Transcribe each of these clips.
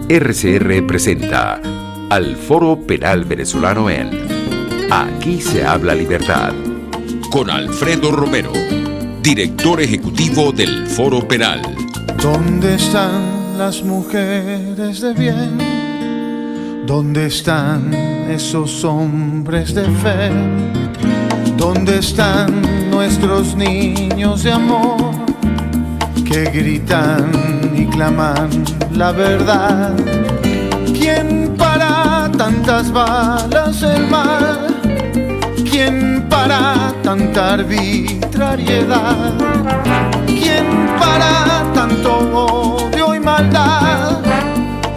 RCR presenta al Foro Penal Venezolano en Aquí se habla libertad, con Alfredo Romero, director ejecutivo del Foro Penal. ¿Dónde están las mujeres de bien? ¿Dónde están esos hombres de fe? ¿Dónde están nuestros niños de amor que gritan y claman la verdad? ¿Quién para tantas balas el mal? ¿Quién para tanta arbitrariedad? ¿Quién para tanto odio y maldad?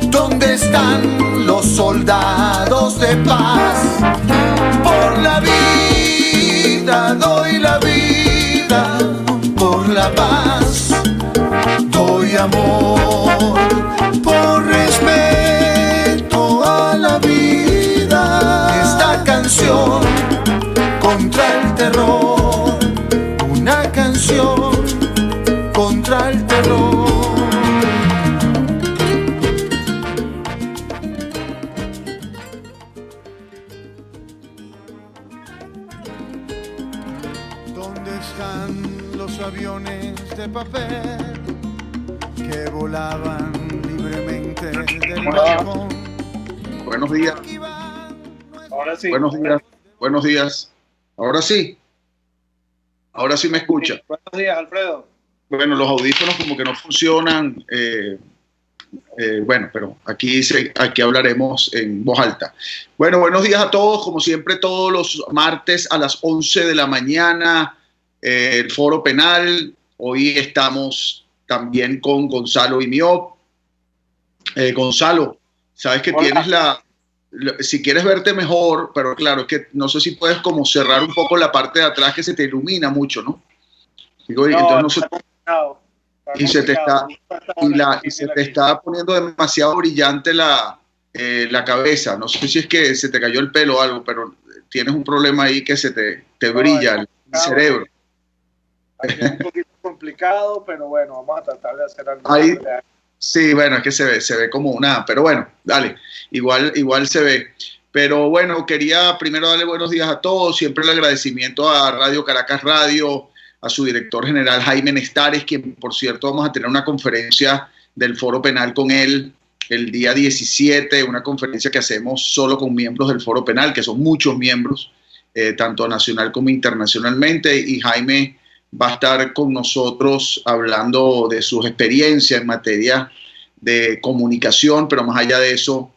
¿Dónde están los soldados de paz? Por la vida doy la vida, por la paz doy amor, por respeto a la vida. Esta canción contra el terror, una canción contra el terror. ¿Dónde están los aviones de papel que volaban libremente del balcón? Buenos días. Ahora sí. Buenos días. Ahora sí me escucha. Buenos días, Alfredo. Bueno, los audífonos como que no funcionan. Bueno, pero aquí hablaremos en voz alta. Bueno, buenos días a todos. Como siempre, todos los martes a las 11 de la mañana, el Foro Penal. Hoy estamos también con Gonzalo Imiop. Gonzalo, sabes que tienes si quieres verte mejor, pero claro, es que no sé si puedes como cerrar un poco la parte de atrás que se te ilumina mucho, ¿no? Digo, no, entonces se te está poniendo demasiado brillante la cabeza. No sé si es que se te cayó el pelo o algo, pero tienes un problema ahí que se te brilla el cerebro. Es un poquito complicado, pero bueno, vamos a tratar de hacer algo. Ahí, sí, bueno, es que se ve como una, pero bueno, dale, igual se ve. Pero bueno, quería primero darle buenos días a todos, siempre el agradecimiento a Radio Caracas Radio, a su director general Jaime Nestares, quien por cierto vamos a tener una conferencia del Foro Penal con él el día 17, una conferencia que hacemos solo con miembros del Foro Penal, que son muchos miembros, tanto nacional como internacionalmente, y Jaime va a estar con nosotros hablando de sus experiencias en materia de comunicación, pero más allá de eso,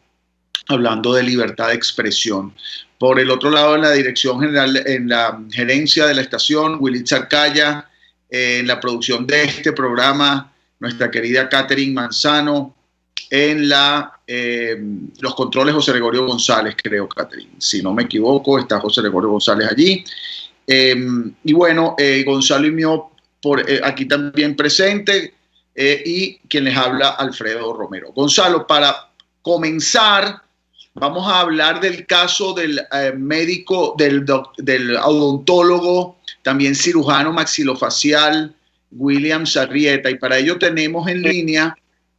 hablando de libertad de expresión. Por el otro lado, en la dirección general, en la gerencia de la estación, Willy Arcaya, en la producción de este programa, nuestra querida Catherine Manzano, en los controles José Gregorio González, creo, Catherine. Si no me equivoco, está José Gregorio González allí. Y bueno, Gonzalo Imiop aquí también presente, y quien les habla, Alfredo Romero. Gonzalo, para comenzar, vamos a hablar del caso del médico, del odontólogo, también cirujano maxilofacial, William Arrieta, y para ello tenemos en línea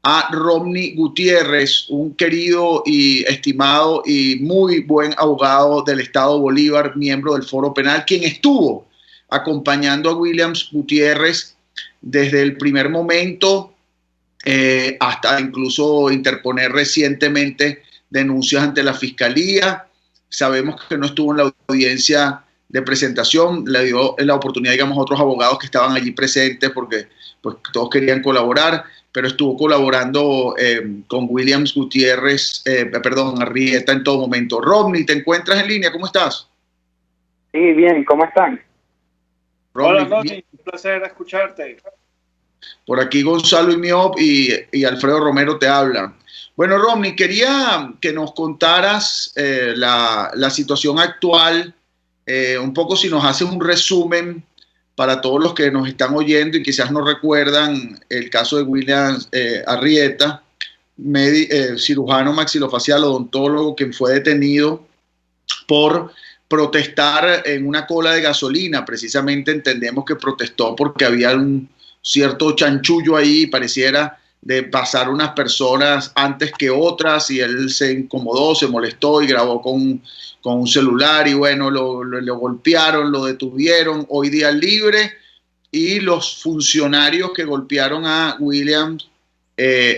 a Romney Gutiérrez, un querido y estimado y muy buen abogado del Estado Bolívar, miembro del Foro Penal, quien estuvo acompañando a William Gutiérrez desde el primer momento hasta incluso interponer recientemente denuncias ante la Fiscalía. Sabemos que no estuvo en la audiencia de presentación, le dio la oportunidad, digamos, a otros abogados que estaban allí presentes porque pues, todos querían colaborar, pero estuvo colaborando con William Gutiérrez, Arrieta en todo momento. Romney, ¿te encuentras en línea? ¿Cómo estás? Sí, bien, ¿cómo están? Buenas noches, un placer escucharte. Por aquí Gonzalo Imiop y Alfredo Romero te hablan. Bueno, Romney, quería que nos contaras la situación actual, un poco si nos haces un resumen para todos los que nos están oyendo y quizás no recuerdan el caso de William Arrieta, cirujano maxilofacial, odontólogo, quien fue detenido por protestar en una cola de gasolina. Precisamente entendemos que protestó porque había un cierto chanchullo ahí, pareciera de pasar unas personas antes que otras y él se incomodó, se molestó y grabó con un celular y bueno, lo golpearon, lo detuvieron, hoy día libre, y los funcionarios que golpearon a William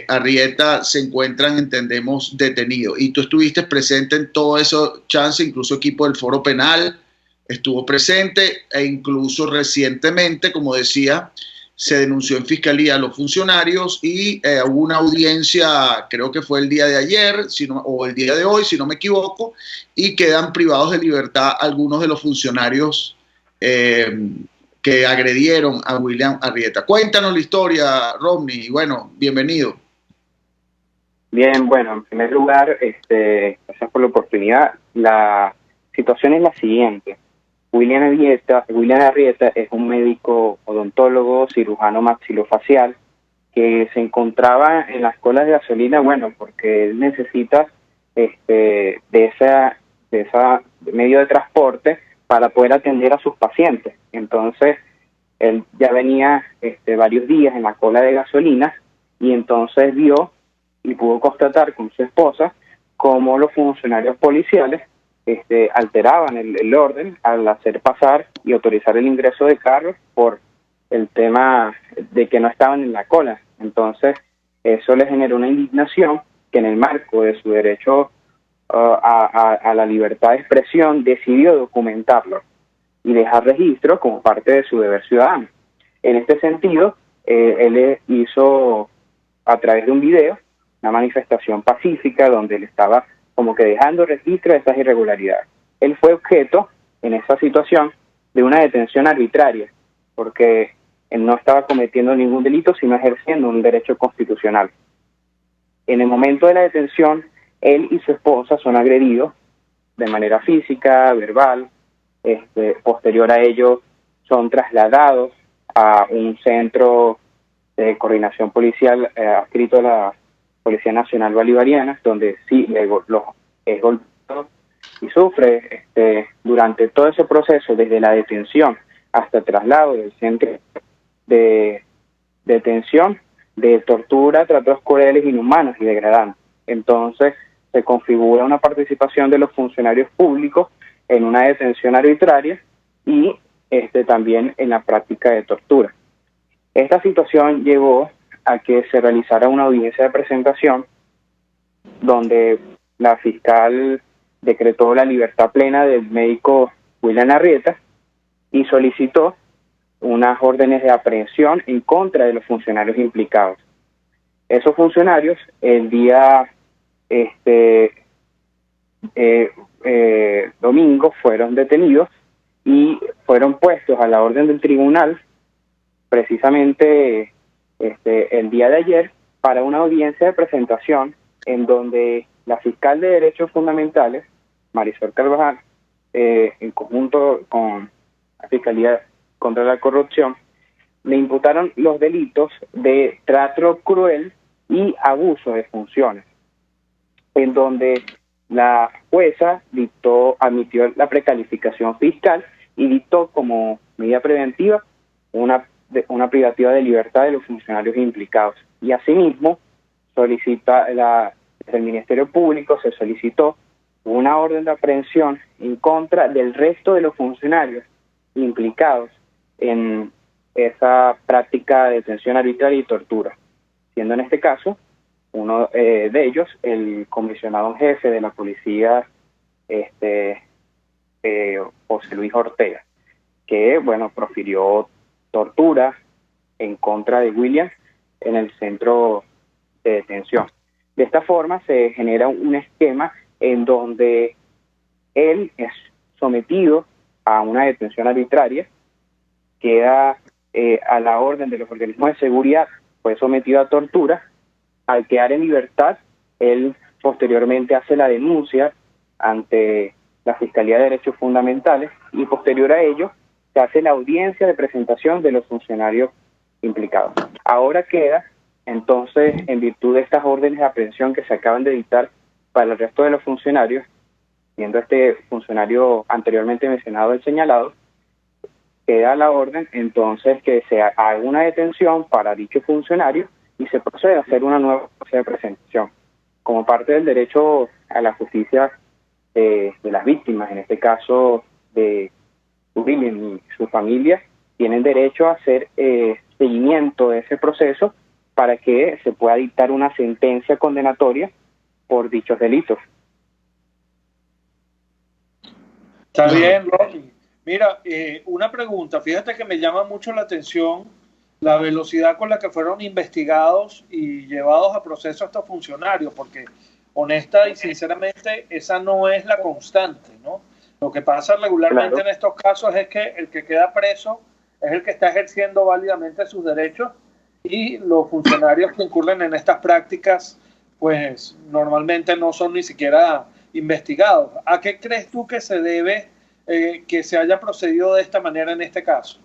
Arrieta se encuentran, entendemos, detenidos. Y tú estuviste presente en todo eso, Chance, incluso equipo del Foro Penal estuvo presente e incluso recientemente, como decía, se denunció en fiscalía a los funcionarios y hubo una audiencia, creo que fue el día de ayer o el día de hoy, si no me equivoco, y quedan privados de libertad algunos de los funcionarios que agredieron a William Arrieta. Cuéntanos la historia, Romney, y bueno, bienvenido. Bien, bueno, en primer lugar, gracias por la oportunidad. La situación es la siguiente. William Arrieta es un médico odontólogo, cirujano maxilofacial, que se encontraba en las colas de gasolina, bueno, porque él necesita de esa medio de transporte para poder atender a sus pacientes. Entonces, él ya venía varios días en la cola de gasolina y entonces vio y pudo constatar con su esposa cómo los funcionarios policiales alteraban el orden al hacer pasar y autorizar el ingreso de carros por el tema de que no estaban en la cola. Entonces, eso le generó una indignación que en el marco de su derecho a la libertad de expresión decidió documentarlo y dejar registro como parte de su deber ciudadano. En este sentido, él hizo a través de un video una manifestación pacífica donde él estaba como que dejando registro de estas irregularidades. Él fue objeto, en esa situación, de una detención arbitraria, porque él no estaba cometiendo ningún delito, sino ejerciendo un derecho constitucional. En el momento de la detención, él y su esposa son agredidos de manera física, verbal. Posterior a ello, son trasladados a un centro de coordinación policial adscrito a la Policía Nacional Bolivariana, donde sí los es golpeado y sufre durante todo ese proceso, desde la detención hasta el traslado del centro de detención, de tortura, tratos crueles, inhumanos y degradantes. Entonces, se configura una participación de los funcionarios públicos en una detención arbitraria y también en la práctica de tortura. Esta situación llevó a que se realizara una audiencia de presentación donde la fiscal decretó la libertad plena del médico William Arrieta y solicitó unas órdenes de aprehensión en contra de los funcionarios implicados. Esos funcionarios el día domingo fueron detenidos y fueron puestos a la orden del tribunal precisamente el día de ayer para una audiencia de presentación en donde la fiscal de Derechos Fundamentales, Marisol Carvajal, en conjunto con la Fiscalía contra la Corrupción, le imputaron los delitos de trato cruel y abuso de funciones, en donde la jueza admitió la precalificación fiscal y dictó como medida preventiva una privativa de libertad de los funcionarios implicados. Y asimismo, desde el Ministerio Público se solicitó una orden de aprehensión en contra del resto de los funcionarios implicados en esa práctica de detención arbitraria y tortura, siendo en este caso uno de ellos el comisionado en jefe de la policía, José Luis Ortega, que profirió tortura en contra de William en el centro de detención. De esta forma se genera un esquema en donde él es sometido a una detención arbitraria, queda a la orden de los organismos de seguridad, fue sometido a tortura. Al quedar en libertad, él posteriormente hace la denuncia ante la Fiscalía de Derechos Fundamentales y posterior a ello se hace la audiencia de presentación de los funcionarios implicados. Ahora queda, entonces, en virtud de estas órdenes de aprehensión que se acaban de dictar para el resto de los funcionarios, siendo este funcionario anteriormente mencionado el señalado, queda la orden entonces que se haga una detención para dicho funcionario y se procede a hacer una nueva de presentación. Como parte del derecho a la justicia de las víctimas, en este caso de William y su familia, tienen derecho a hacer seguimiento de ese proceso para que se pueda dictar una sentencia condenatoria por dichos delitos. Está bien, Ronnie. Mira, una pregunta. Fíjate que me llama mucho la atención la velocidad con la que fueron investigados y llevados a proceso estos funcionarios, porque honesta y sinceramente esa no es la constante, ¿no? Lo que pasa regularmente en estos casos es que el que queda preso es el que está ejerciendo válidamente sus derechos, y los funcionarios que incurren en estas prácticas pues normalmente no son ni siquiera investigados. ¿A qué crees tú que se debe que se haya procedido de esta manera en este caso?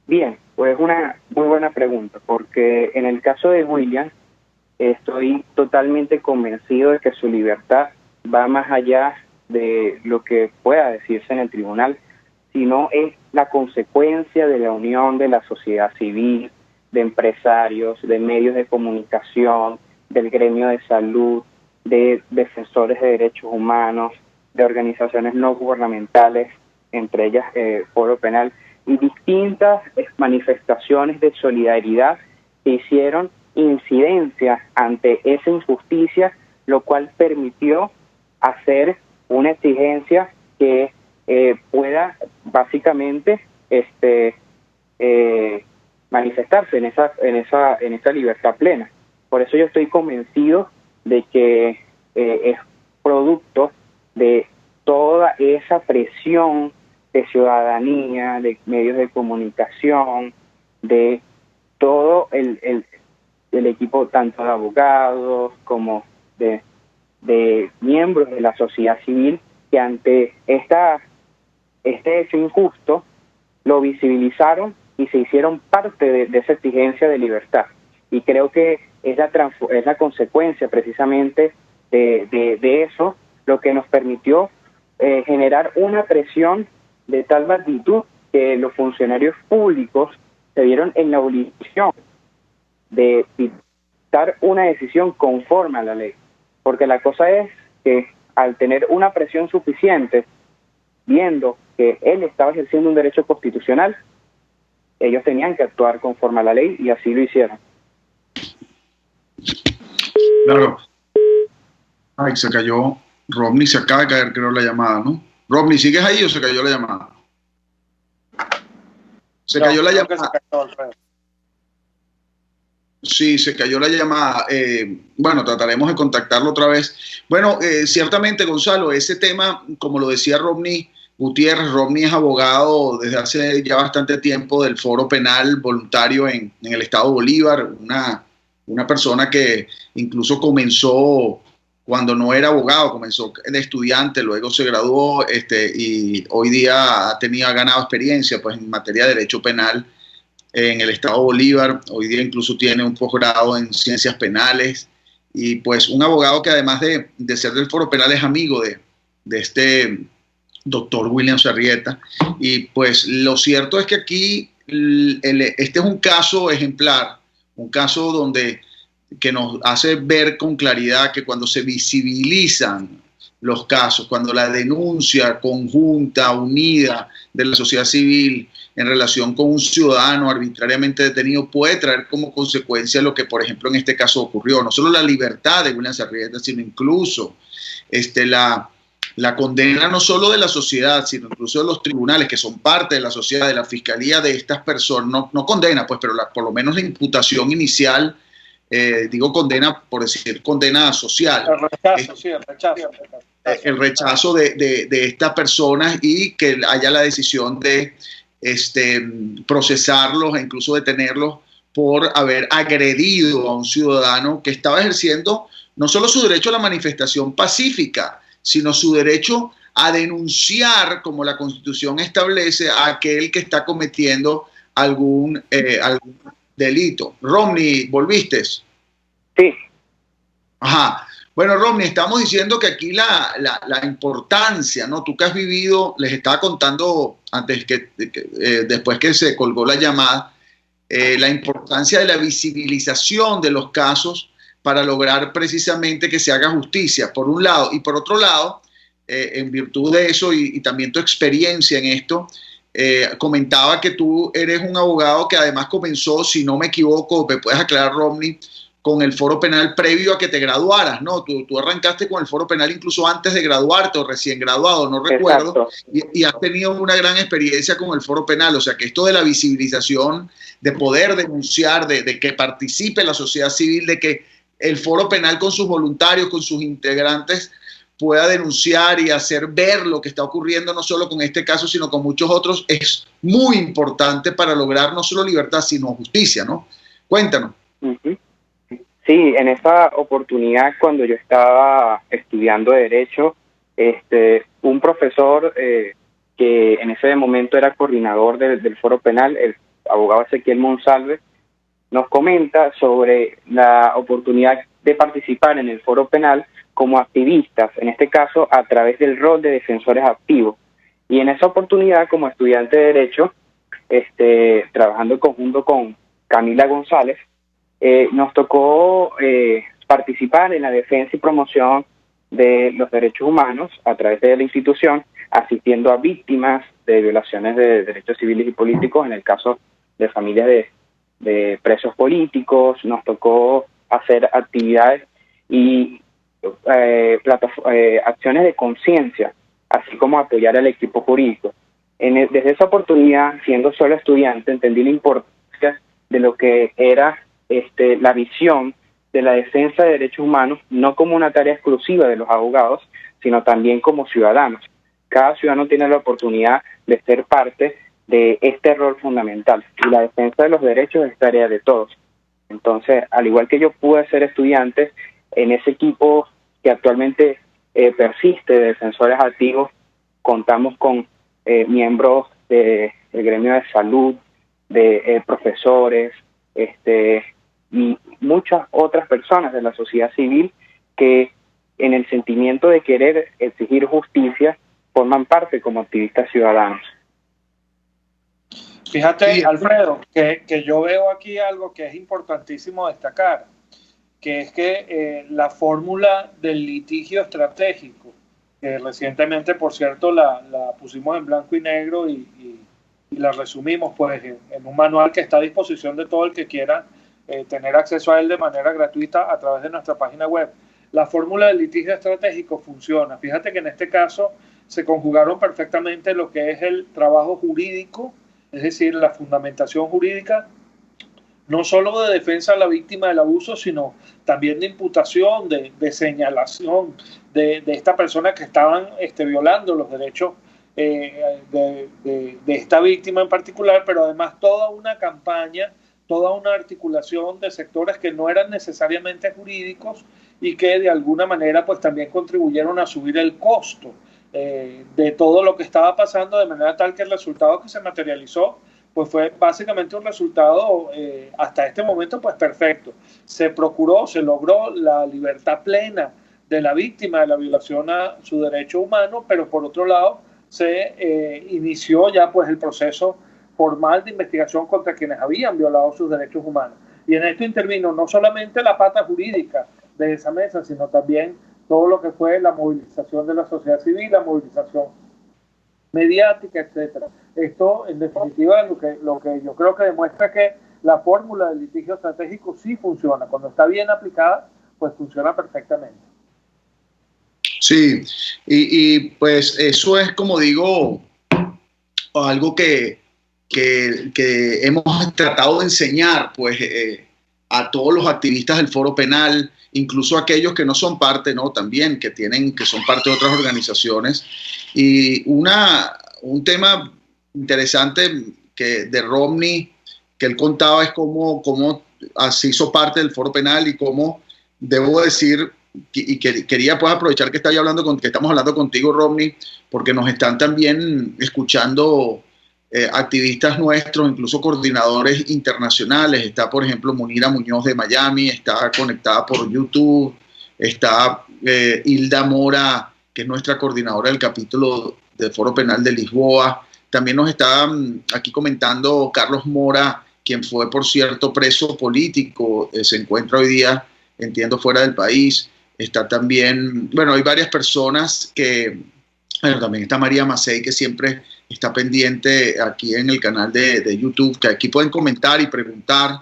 Bien, pues una muy buena pregunta, porque en el caso de William estoy totalmente convencido de que su libertad va más allá de lo que pueda decirse en el tribunal, sino es la consecuencia de la unión de la sociedad civil, de empresarios, de medios de comunicación, del gremio de salud, de defensores de derechos humanos, de organizaciones no gubernamentales, entre ellas Foro Penal, y distintas manifestaciones de solidaridad que hicieron incidencia ante esa injusticia, lo cual permitió hacer una exigencia que pueda básicamente manifestarse en esa libertad plena. Por eso yo estoy convencido de que es producto de toda esa presión de ciudadanía, de medios de comunicación, de todo el equipo tanto de abogados como de miembros de la sociedad civil, que ante este hecho injusto lo visibilizaron y se hicieron parte de esa exigencia de libertad. Y creo que es la consecuencia precisamente de eso lo que nos permitió generar una presión de tal magnitud que los funcionarios públicos se vieron en la obligación de dictar una decisión conforme a la ley. Porque la cosa es que al tener una presión suficiente, viendo que él estaba ejerciendo un derecho constitucional, ellos tenían que actuar conforme a la ley y así lo hicieron. Claro. Ay, se cayó. Romney, se acaba de caer, creo, la llamada, ¿no? Romney, ¿sigues ahí o se cayó la llamada? Se cayó la llamada. Sí, se cayó la llamada. Bueno, trataremos de contactarlo otra vez. Bueno, ciertamente, Gonzalo, ese tema, como lo decía Romney Gutiérrez, Romney es abogado desde hace ya bastante tiempo del Foro Penal voluntario en el estado Bolívar, una persona que incluso comenzó cuando no era abogado, comenzó de estudiante, luego se graduó y hoy día ha ganado experiencia pues, en materia de derecho penal en el estado Bolívar. Hoy día incluso tiene un posgrado en ciencias penales y pues un abogado que además de ser del Foro Penal es amigo de este doctor William Arrieta. Y pues lo cierto es que aquí este es un caso ejemplar, un caso que nos hace ver con claridad que cuando se visibilizan los casos, cuando la denuncia conjunta, unida de la sociedad civil en relación con un ciudadano arbitrariamente detenido puede traer como consecuencia lo que, por ejemplo, en este caso ocurrió. No solo la libertad de William Arrieta, sino incluso la condena no solo de la sociedad, sino incluso de los tribunales, que son parte de la sociedad, de la fiscalía de estas personas. No condena, pues, pero por lo menos la imputación inicial, digo condena por decir condena social. El rechazo de estas personas y que haya la decisión de procesarlos e incluso detenerlos por haber agredido a un ciudadano que estaba ejerciendo no solo su derecho a la manifestación pacífica, sino su derecho a denunciar, como la Constitución establece, a aquel que está cometiendo algún delito. Romney, ¿volviste? Sí. Ajá. Bueno, Romney, estamos diciendo que aquí la importancia, ¿no? Tú que has vivido, les estaba contando antes después que se colgó la llamada, la importancia de la visibilización de los casos para lograr precisamente que se haga justicia, por un lado. Y por otro lado, en virtud de eso y también tu experiencia en esto, comentaba que tú eres un abogado que además comenzó, si no me equivoco, me puedes aclarar, Romney, con el foro penal previo a que te graduaras, ¿no? Tú arrancaste con el foro penal incluso antes de graduarte o recién graduado, no recuerdo, y has tenido una gran experiencia con el foro penal, o sea que esto de la visibilización, de poder denunciar, de que participe la sociedad civil, de que el foro penal con sus voluntarios, con sus integrantes, pueda denunciar y hacer ver lo que está ocurriendo, no solo con este caso, sino con muchos otros, es muy importante para lograr no solo libertad, sino justicia, ¿no? Cuéntanos. Sí, en esa oportunidad, cuando yo estaba estudiando Derecho, un profesor que en ese momento era coordinador del Foro Penal, el abogado Ezequiel Monsalve, nos comenta sobre la oportunidad de participar en el Foro Penal como activistas, en este caso a través del rol de defensores activos. Y en esa oportunidad, como estudiante de Derecho, trabajando en conjunto con Camila González, nos tocó participar en la defensa y promoción de los derechos humanos a través de la institución, asistiendo a víctimas de violaciones de derechos civiles y políticos, en el caso de familias de presos políticos. Nos tocó hacer actividades y acciones de conciencia, así como apoyar al equipo jurídico. Desde esa oportunidad, siendo solo estudiante, entendí la importancia de lo que era la visión de la defensa de derechos humanos, no como una tarea exclusiva de los abogados, sino también como ciudadanos. Cada ciudadano tiene la oportunidad de ser parte de este rol fundamental, y la defensa de los derechos es tarea de todos. Entonces, al igual que yo pude ser estudiante, en ese equipo que actualmente persiste de defensores activos, contamos con miembros del gremio de salud, de profesores, y muchas otras personas de la sociedad civil que, en el sentimiento de querer exigir justicia, forman parte como activistas ciudadanos. Fíjate, Sí. Alfredo, que yo veo aquí algo que es importantísimo destacar, que es que la fórmula del litigio estratégico, que recientemente, por cierto, la pusimos en blanco y negro y la resumimos pues en un manual que está a disposición de todo el que quiera tener acceso a él de manera gratuita a través de nuestra página web. La fórmula del litigio estratégico funciona. Fíjate que en este caso se conjugaron perfectamente lo que es el trabajo jurídico, es decir, la fundamentación jurídica, no solo de defensa a la víctima del abuso, sino también de imputación, de señalación de esta persona que estaban violando los derechos de esta víctima en particular, pero además toda una campaña, toda una articulación de sectores que no eran necesariamente jurídicos y que de alguna manera pues también contribuyeron a subir el costo de todo lo que estaba pasando, de manera tal que el resultado que se materializó pues fue básicamente un resultado hasta este momento pues perfecto. Se logró la libertad plena de la víctima de la violación a su derecho humano, pero por otro lado se inició ya pues el proceso formal de investigación contra quienes habían violado sus derechos humanos. Y en esto intervino no solamente la pata jurídica de esa mesa, sino también todo lo que fue la movilización de la sociedad civil, la movilización mediática, etcétera. Esto, en definitiva, lo que yo creo que demuestra que la fórmula del litigio estratégico sí funciona. Cuando está bien aplicada, pues funciona perfectamente. Sí, y pues eso es, como digo, algo que hemos tratado de enseñar pues a todos los activistas del Foro Penal, incluso aquellos que no son parte, ¿no? También que son parte de otras organizaciones. Y un tema interesante de Romney que él contaba es cómo se hizo parte del Foro Penal y cómo, debo decir, y quería pues aprovechar que estamos hablando contigo, Romney, porque nos están también escuchando activistas nuestros, incluso coordinadores internacionales. Está, por ejemplo, Munira Muñoz de Miami, está conectada por YouTube, está Hilda Mora, que es nuestra coordinadora del capítulo del Foro Penal de Lisboa. También nos está aquí comentando Carlos Mora, quien fue, por cierto, preso político, se encuentra hoy día, entiendo, fuera del país. Está también, bueno, hay varias personas que, bueno, también está María Macei, que siempre está pendiente aquí en el canal de YouTube, que aquí pueden comentar y preguntar.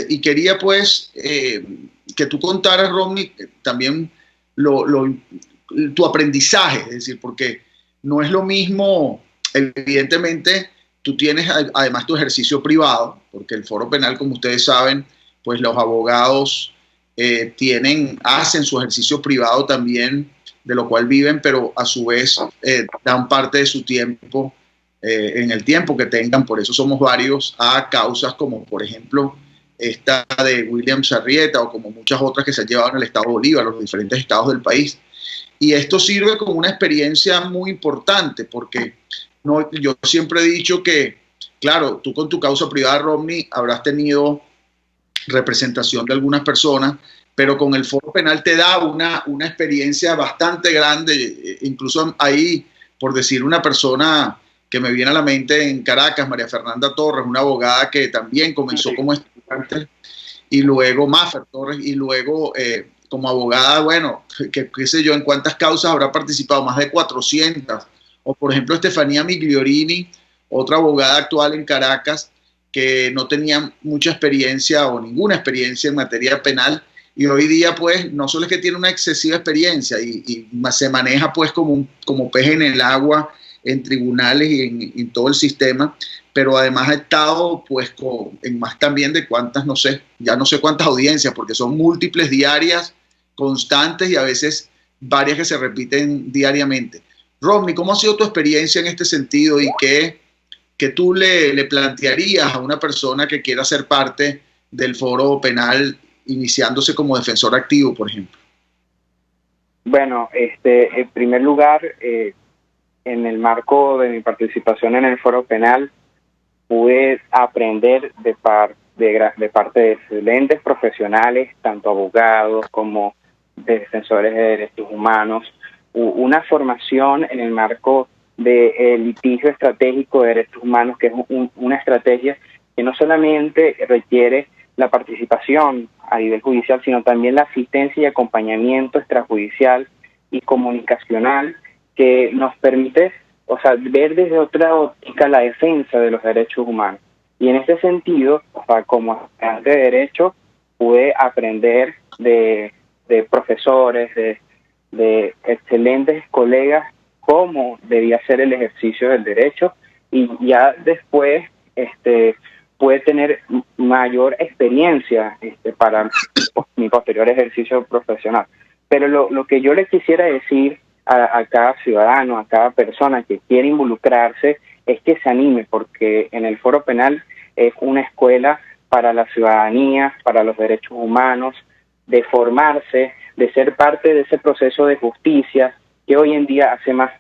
Y quería pues que tú contaras, Romney, también tu aprendizaje, es decir, porque no es lo mismo, evidentemente, tú tienes además tu ejercicio privado, porque el Foro Penal, como ustedes saben, pues los abogados hacen su ejercicio privado también, de lo cual viven, pero a su vez dan parte de su tiempo en el tiempo que tengan. Por eso somos varios a causas como, por ejemplo, esta de William Sarrieta, o como muchas otras que se han llevado en el estado Bolívar, los diferentes estados del país. Y esto sirve como una experiencia muy importante, porque yo siempre he dicho que, claro, tú con tu causa privada, Romney, habrás tenido representación de algunas personas, pero con el Foro Penal te da una experiencia bastante grande. Incluso ahí, por decir una persona que me viene a la mente en Caracas, María Fernanda Torres, una abogada que también comenzó como estudiante, y luego Maffer Torres, y luego como abogada, bueno, qué sé yo, en cuántas causas habrá participado, más de 400. O por ejemplo Estefanía Migliorini, otra abogada actual en Caracas, que no tenía mucha experiencia o ninguna experiencia en materia penal, y hoy día pues no solo es que tiene una excesiva experiencia y se maneja pues como pez en el agua en tribunales y en todo el sistema, pero además ha estado pues en más también de cuántas, no sé, ya no sé cuántas audiencias, porque son múltiples diarias, constantes, y a veces varias que se repiten diariamente. Romney, ¿cómo ha sido tu experiencia en este sentido, y qué tú le plantearías a una persona que quiera ser parte del Foro Penal, iniciándose como defensor activo, por ejemplo? Bueno, en primer lugar, en el marco de mi participación en el Foro Penal, pude aprender de parte de excelentes profesionales, tanto abogados como defensores de derechos humanos, una formación en el marco del litigio estratégico de derechos humanos, que es una estrategia que no solamente requiere la participación a nivel judicial, sino también la asistencia y acompañamiento extrajudicial y comunicacional, que nos permite, ver desde otra óptica la defensa de los derechos humanos. Y en ese sentido, como estudiante de Derecho, pude aprender de profesores, de excelentes colegas, cómo debía ser el ejercicio del derecho, y ya después pude tener mayor experiencia para mi posterior ejercicio profesional. Pero lo que yo le quisiera decir a cada ciudadano, a cada persona que quiere involucrarse, es que se anime, porque en el Foro Penal es una escuela para la ciudadanía, para los derechos humanos, de formarse, de ser parte de ese proceso de justicia que hoy en día hace más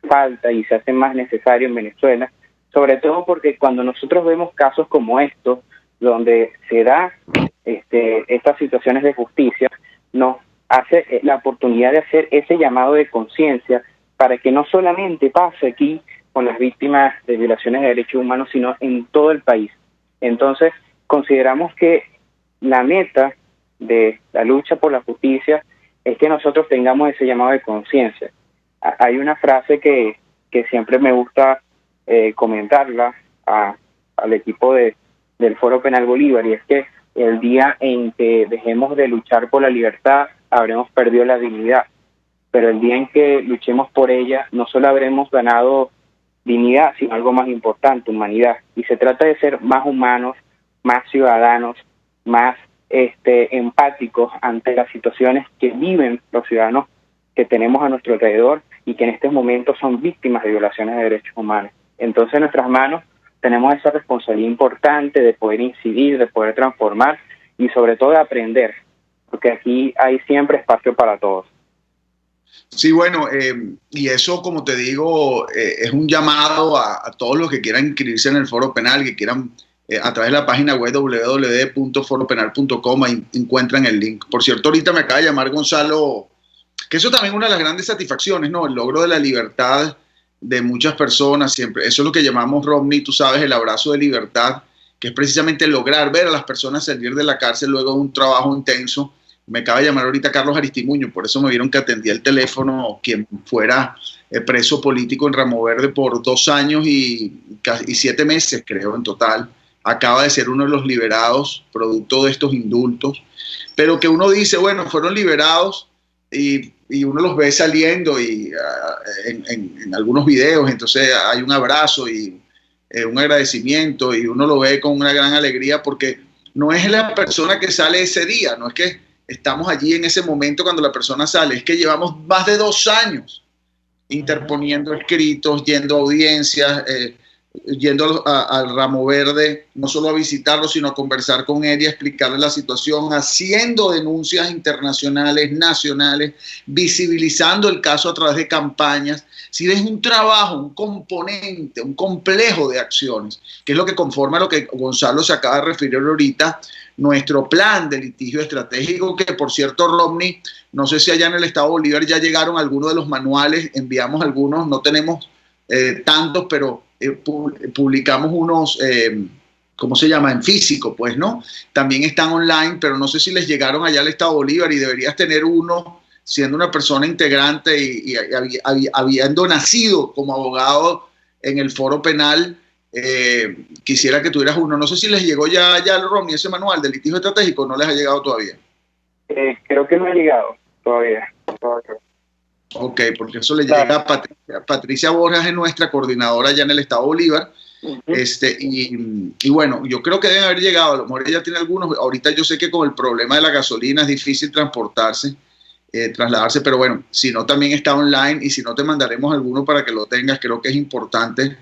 falta y se hace más necesario en Venezuela, sobre todo porque cuando nosotros vemos casos como estos, donde se da estas situaciones de justicia, nos hace la oportunidad de hacer ese llamado de conciencia para que no solamente pase aquí con las víctimas de violaciones de derechos humanos, sino en todo el país. Entonces, consideramos que la meta de la lucha por la justicia es que nosotros tengamos ese llamado de conciencia. Hay una frase que siempre me gusta comentarla al equipo del Foro Penal Bolívar, y es que el día en que dejemos de luchar por la libertad, habremos perdido la dignidad, pero el día en que luchemos por ella, no solo habremos ganado dignidad, sino algo más importante, humanidad. Y se trata de ser más humanos, más ciudadanos, más empáticos ante las situaciones que viven los ciudadanos que tenemos a nuestro alrededor y que en estos momentos son víctimas de violaciones de derechos humanos. Entonces, en nuestras manos tenemos esa responsabilidad importante de poder incidir, de poder transformar y sobre todo de aprender, porque aquí hay siempre espacio para todos. Sí, bueno, y eso, como te digo, es un llamado a todos los que quieran inscribirse en el Foro Penal, que quieran, a través de la página web www.foropenal.com, ahí encuentran el link. Por cierto, ahorita me acaba de llamar Gonzalo, que eso también es una de las grandes satisfacciones, ¿no? El logro de la libertad de muchas personas, siempre. Eso es lo que llamamos, Romney, tú sabes, el abrazo de libertad, que es precisamente lograr ver a las personas salir de la cárcel luego de un trabajo intenso. Me acaba de llamar ahorita Carlos Aristimuño, por eso me vieron que atendía el teléfono, quien fuera preso político en Ramo Verde por 2 años y 7 meses, creo, en total. Acaba de ser uno de los liberados, producto de estos indultos, pero que uno dice, bueno, fueron liberados y uno los ve saliendo y en algunos videos, entonces hay un abrazo y un agradecimiento y uno lo ve con una gran alegría porque no es la persona que sale ese día, no es que estamos allí en ese momento cuando la persona sale, es que llevamos más de 2 años interponiendo escritos, yendo a audiencias, yendo al Ramo Verde, no solo a visitarlo, sino a conversar con él y a explicarle la situación, haciendo denuncias internacionales, nacionales, visibilizando el caso a través de campañas. Si es un trabajo, un componente, un complejo de acciones, que es lo que conforma lo que Gonzalo se acaba de referir ahorita, nuestro plan de litigio estratégico, que por cierto, Romney, no sé si allá en el Estado Bolívar ya llegaron algunos de los manuales, enviamos algunos, no tenemos tantos, pero publicamos unos, ¿cómo se llama? En físico, pues, ¿no? También están online, pero no sé si les llegaron allá al Estado Bolívar y deberías tener uno siendo una persona integrante y habiendo nacido como abogado en el foro penal. Quisiera que tuvieras uno. No sé si les llegó ya al Romney ese manual de litigio estratégico, no les ha llegado todavía. Creo que no ha llegado todavía. Ok, porque eso le llega a Patricia Borjas, es nuestra coordinadora allá en el Estado Bolívar. Uh-huh. Y bueno, yo creo que deben haber llegado, a lo mejor ella tiene algunos. Ahorita yo sé que con el problema de la gasolina es difícil transportarse, trasladarse, pero bueno, si no también está online y si no te mandaremos alguno para que lo tengas. Creo que es importante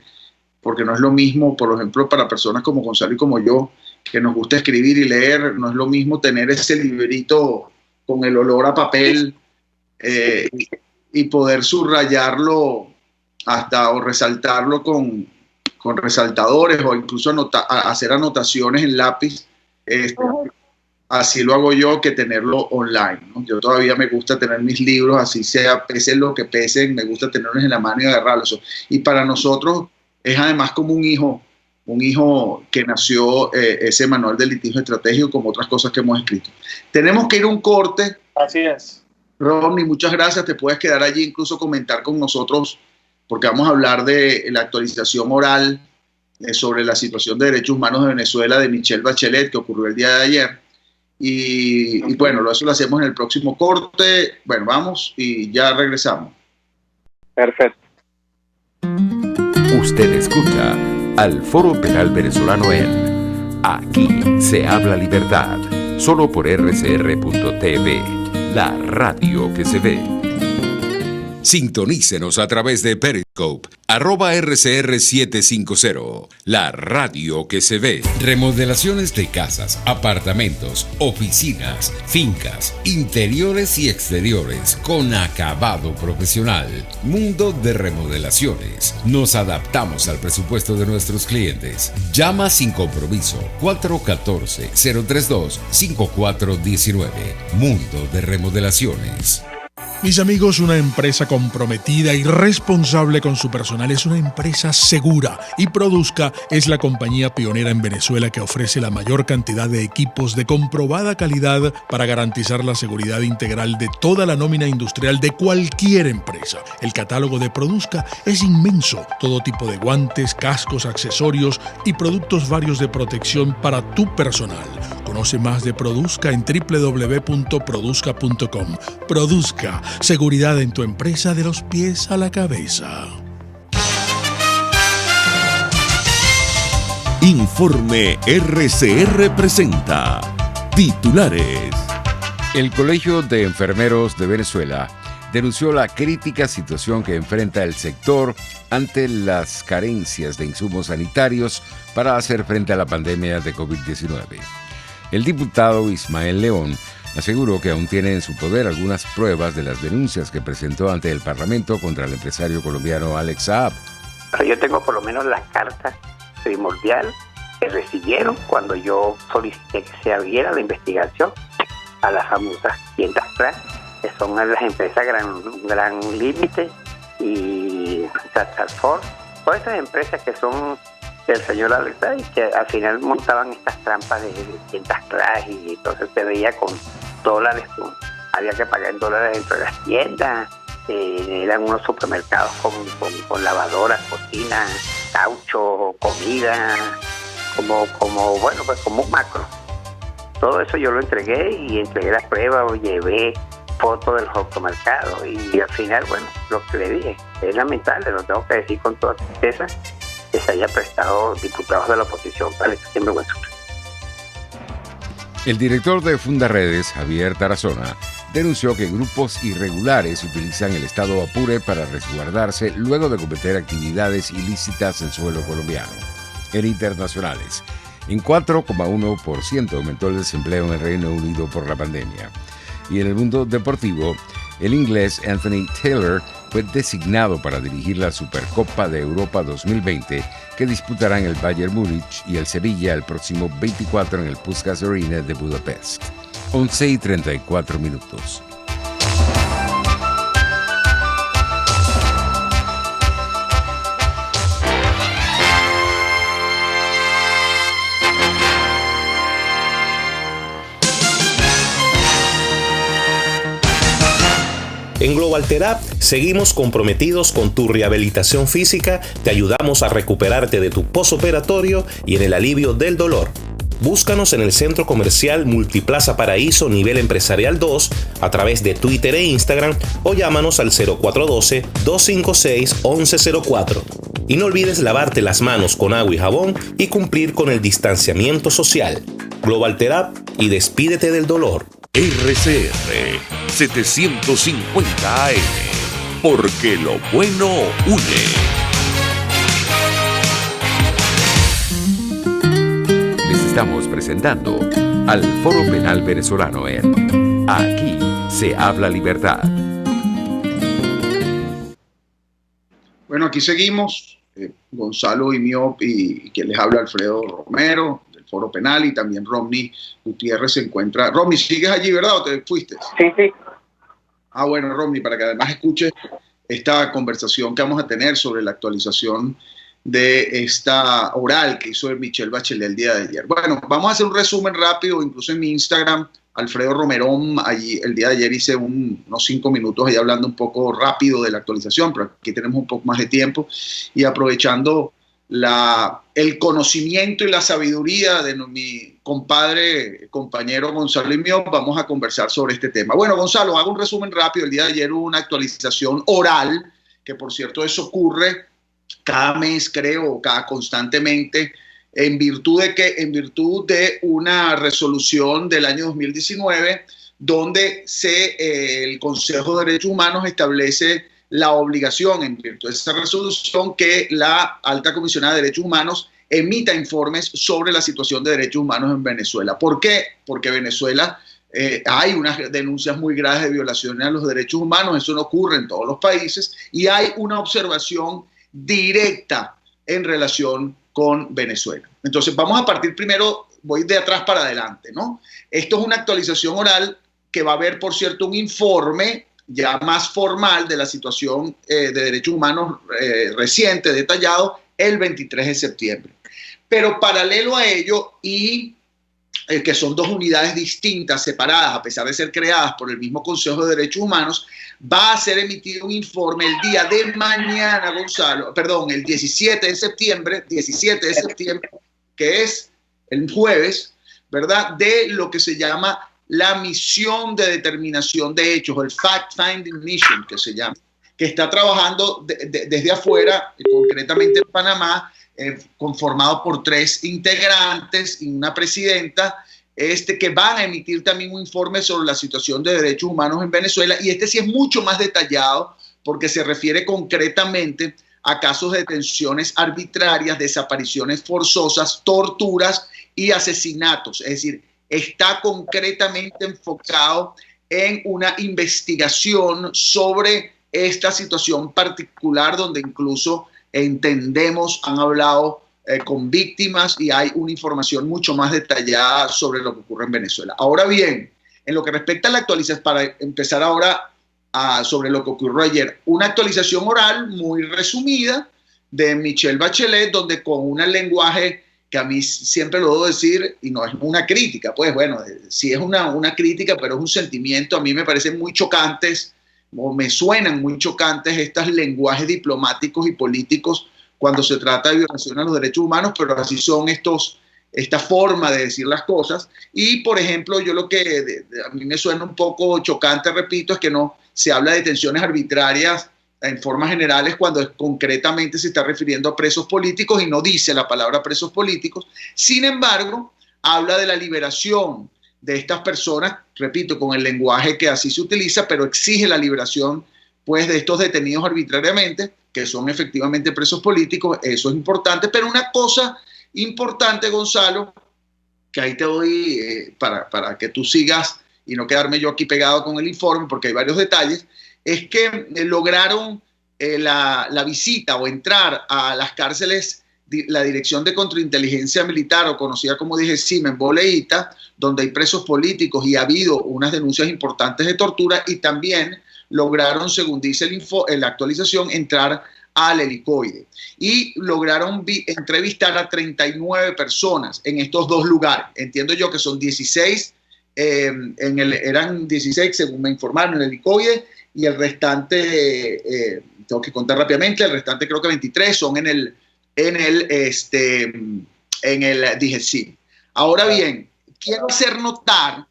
porque no es lo mismo, por ejemplo, para personas como Gonzalo y como yo, que nos gusta escribir y leer, no es lo mismo tener ese librito con el olor a papel y poder subrayarlo o resaltarlo con resaltadores o incluso hacer anotaciones en lápiz. Así lo hago yo, que tenerlo online, ¿no? Yo todavía me gusta tener mis libros, así sea, pesen lo que pesen, me gusta tenerlos en la mano y agarrarlos. Y para nosotros es además como un hijo que nació ese manual de litigio estratégico, como otras cosas que hemos escrito. Tenemos que ir a un corte. Así es. Romney, muchas gracias. Te puedes quedar allí, incluso comentar con nosotros, porque vamos a hablar de la actualización oral sobre la situación de derechos humanos de Venezuela de Michelle Bachelet, que ocurrió el día de ayer. Y bueno, eso lo hacemos en el próximo corte. Bueno, vamos y ya regresamos. Perfecto. Usted escucha al Foro Penal Venezolano en Aquí se habla libertad, solo por rcr.tv, la radio que se ve. Sintonícenos a través de Periscope, @RCR750, la radio que se ve. Remodelaciones de casas, apartamentos, oficinas, fincas, interiores y exteriores con acabado profesional. Mundo de Remodelaciones. Nos adaptamos al presupuesto de nuestros clientes. Llama sin compromiso 414-032-5419. Mundo de Remodelaciones. Mis amigos, una empresa comprometida y responsable con su personal es una empresa segura, y Produzca es la compañía pionera en Venezuela que ofrece la mayor cantidad de equipos de comprobada calidad para garantizar la seguridad integral de toda la nómina industrial de cualquier empresa. El catálogo de Produzca es inmenso, todo tipo de guantes, cascos, accesorios y productos varios de protección para tu personal. Conoce más de Produzca en www.produzca.com. Produzca, seguridad en tu empresa de los pies a la cabeza. Informe RCR presenta titulares. El Colegio de Enfermeros de Venezuela denunció la crítica situación que enfrenta el sector ante las carencias de insumos sanitarios para hacer frente a la pandemia de COVID-19. El diputado Ismael León aseguró que aún tiene en su poder algunas pruebas de las denuncias que presentó ante el Parlamento contra el empresario colombiano Alex Saab. Yo tengo por lo menos la carta primordial que recibieron cuando yo solicité que se abriera la investigación a las famosas tiendas Plan, que son las empresas Gran Límite y Tatalfor, todas estas empresas que son del señor Alex, y que al final montaban estas trampas de distintas clases y entonces se veía con dólares, había que pagar en dólares dentro de las tiendas, eran unos supermercados con lavadoras, cocinas, caucho, comida, como bueno, pues como un macro. Todo eso yo lo entregué y entregué las pruebas, llevé fotos del supermercado y al final, bueno, lo que le dije, es lamentable, lo tengo que decir con toda tristeza, que se haya prestado diputados de la oposición para el sinvergüenza. El director de Fundaredes, Javier Tarazona, denunció que grupos irregulares utilizan el estado Apure para resguardarse luego de cometer actividades ilícitas en suelo colombiano. En internacionales, en 4,1% aumentó el desempleo en el Reino Unido por la pandemia. Y en el mundo deportivo, el inglés Anthony Taylor fue designado para dirigir la Supercopa de Europa 2020 que disputarán el Bayern Múnich y el Sevilla el próximo 24 en el Puskás Arena de Budapest. 11:34. En Global Therapy seguimos comprometidos con tu rehabilitación física, te ayudamos a recuperarte de tu postoperatorio y en el alivio del dolor. Búscanos en el Centro Comercial Multiplaza Paraíso Nivel Empresarial 2 a través de Twitter e Instagram o llámanos al 0412-256-1104. Y no olvides lavarte las manos con agua y jabón y cumplir con el distanciamiento social. Global Therapy y despídete del dolor. RCR 750 AM, porque lo bueno une. Les estamos presentando al Foro Penal Venezolano en Aquí se habla libertad. Bueno, aquí seguimos, Gonzalo Imiop y quien les habla, Alfredo Romero, del Foro Penal, y también Romney Gutiérrez se encuentra. Romney, ¿sigues allí, verdad, o te fuiste? Sí. Ah, bueno, Romney, para que además escuches esta conversación que vamos a tener sobre la actualización de esta oral que hizo Michelle Bachelet el día de ayer. Bueno, vamos a hacer un resumen rápido, incluso en mi Instagram, Alfredo Romerón, allí el día de ayer hice unos 5 minutos ahí hablando un poco rápido de la actualización, pero aquí tenemos un poco más de tiempo y aprovechando el conocimiento y la sabiduría de mi compañero Gonzalo Imiop, vamos a conversar sobre este tema. Bueno, Gonzalo, hago un resumen rápido. El día de ayer hubo una actualización oral, que por cierto eso ocurre cada mes, creo, constantemente, en virtud de una resolución del año 2019, donde el Consejo de Derechos Humanos establece la obligación, en virtud de esa resolución, que la Alta Comisionada de Derechos Humanos emita informes sobre la situación de derechos humanos en Venezuela. ¿Por qué? Porque Venezuela hay unas denuncias muy graves de violaciones a los derechos humanos, eso no ocurre en todos los países, y hay una observación directa en relación con Venezuela. Entonces vamos a partir primero, voy de atrás para adelante, ¿no? Esto es una actualización oral que va a haber, por cierto, un informe ya más formal de la situación de derechos humanos reciente, detallado, el 23 de septiembre. Pero paralelo a ello, y que son dos unidades distintas, separadas, a pesar de ser creadas por el mismo Consejo de Derechos Humanos, va a ser emitido un informe el día de mañana, el 17 de septiembre, que es el jueves, ¿verdad?, de lo que se llama la misión de determinación de hechos, o el Fact-Finding Mission, que se llama, que está trabajando desde afuera, concretamente en Panamá, conformado por 3 integrantes y una presidenta, que van a emitir también un informe sobre la situación de derechos humanos en Venezuela, y este sí es mucho más detallado porque se refiere concretamente a casos de detenciones arbitrarias, desapariciones forzosas, torturas y asesinatos. Es decir, está concretamente enfocado en una investigación sobre esta situación particular, donde incluso entendemos, han hablado con víctimas y hay una información mucho más detallada sobre lo que ocurre en Venezuela. Ahora bien, en lo que respecta a la actualización, para empezar ahora sobre lo que ocurrió ayer, una actualización oral muy resumida, de Michelle Bachelet, donde con un lenguaje que a mí siempre lo debo decir, y no es una crítica, pues bueno, sí es una crítica, pero es un sentimiento, a mí me parecen muy chocantes, o me suenan muy chocantes estos lenguajes diplomáticos y políticos cuando se trata de violación a los derechos humanos, pero así son esta forma de decir las cosas. Y, por ejemplo, yo lo que a mí me suena un poco chocante, repito, es que no se habla de detenciones arbitrarias en formas generales cuando concretamente se está refiriendo a presos políticos y no dice la palabra presos políticos. Sin embargo, habla de la liberación de estas personas, repito, con el lenguaje que así se utiliza, pero exige la liberación pues, de estos detenidos arbitrariamente, que son efectivamente presos políticos. Eso es importante, pero una cosa importante, Gonzalo, que ahí te doy para que tú sigas y no quedarme yo aquí pegado con el informe, porque hay varios detalles, es que lograron la visita o entrar a las cárceles, la Dirección de Contrainteligencia Militar, o conocida como dije, en Boleíta, donde hay presos políticos y ha habido unas denuncias importantes de tortura, y también lograron, según dice la actualización, entrar al Helicoide. Y lograron entrevistar a 39 personas en estos dos lugares. Entiendo yo que son 16, eran 16 según me informaron en el Helicoide, y el restante, tengo que contar rápidamente, el restante creo que 23 son en el DGCIM. Ahora bien, quiero hacer notar,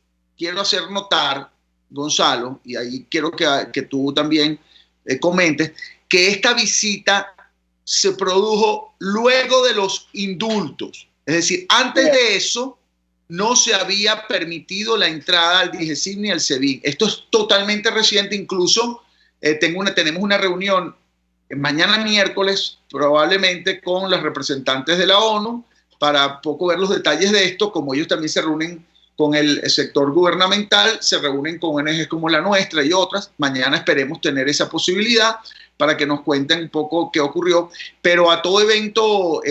Gonzalo, y ahí quiero que tú también comentes, que esta visita se produjo luego de los indultos. Es decir, antes de eso no se había permitido la entrada al DGCIM ni al SEBIN. Esto es totalmente reciente. Incluso tenemos una reunión mañana miércoles, probablemente con los representantes de la ONU, para poco ver los detalles de esto, como ellos también se reúnen con el sector gubernamental, se reúnen con ONGs como la nuestra y otras. Mañana esperemos tener esa posibilidad para que nos cuenten un poco qué ocurrió, pero a todo evento,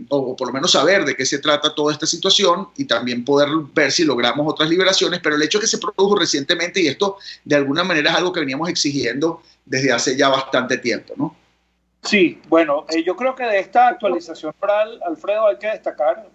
o por lo menos saber de qué se trata toda esta situación y también poder ver si logramos otras liberaciones, pero el hecho de que se produjo recientemente, y esto de alguna manera es algo que veníamos exigiendo desde hace ya bastante tiempo, ¿no? Sí, bueno, yo creo que de esta actualización oral, Alfredo, hay que destacar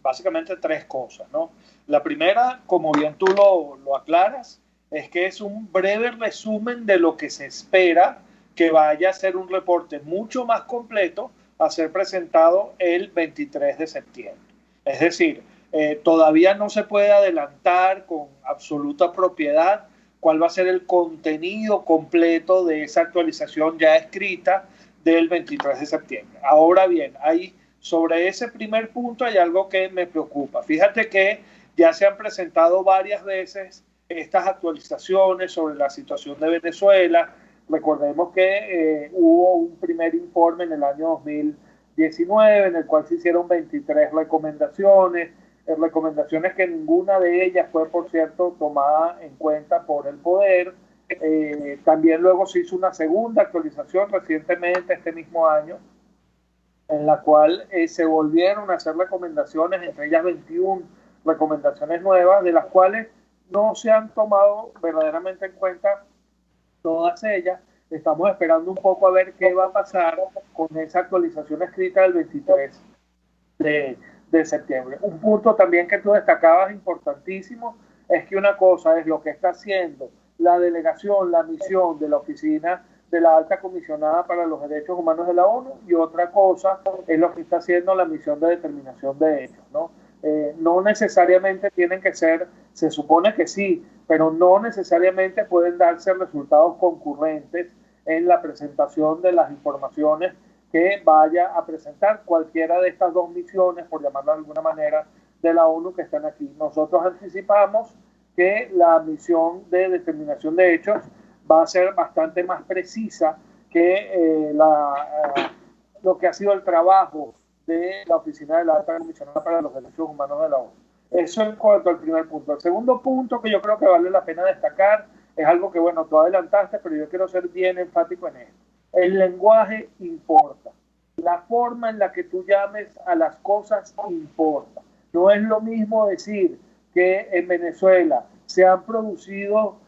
básicamente tres cosas, ¿no? La primera, como bien tú lo aclaras, es que es un breve resumen de lo que se espera que vaya a ser un reporte mucho más completo a ser presentado el 23 de septiembre. Es decir, todavía no se puede adelantar con absoluta propiedad cuál va a ser el contenido completo de esa actualización ya escrita del 23 de septiembre. Ahora bien, sobre ese primer punto hay algo que me preocupa. Fíjate que ya se han presentado varias veces estas actualizaciones sobre la situación de Venezuela. Recordemos que hubo un primer informe en el año 2019 en el cual se hicieron 23 recomendaciones, recomendaciones que ninguna de ellas fue, por cierto, tomada en cuenta por el poder. También luego se hizo una segunda actualización recientemente este mismo año, en la cual se volvieron a hacer recomendaciones, entre ellas 21 recomendaciones nuevas, de las cuales no se han tomado verdaderamente en cuenta todas ellas. Estamos esperando un poco a ver qué va a pasar con esa actualización escrita del 23 de septiembre. Un punto también que tú destacabas importantísimo es que una cosa es lo que está haciendo la delegación, la misión de la Oficina de la Alta Comisionada para los Derechos Humanos de la ONU, y otra cosa es lo que está haciendo la misión de determinación de hechos, ¿no? No necesariamente tienen que ser, se supone que sí, pero no necesariamente pueden darse resultados concurrentes en la presentación de las informaciones que vaya a presentar cualquiera de estas dos misiones, por llamarlo de alguna manera, de la ONU que están aquí. Nosotros anticipamos que la misión de determinación de hechos va a ser bastante más precisa que lo que ha sido el trabajo de la Oficina de la Alta Comisionada para los Derechos Humanos de la ONU. Eso en cuanto al primer punto. El segundo punto que yo creo que vale la pena destacar es algo que, bueno, tú adelantaste, pero yo quiero ser bien enfático en esto. El lenguaje importa. La forma en la que tú llames a las cosas importa. No es lo mismo decir que en Venezuela se han producido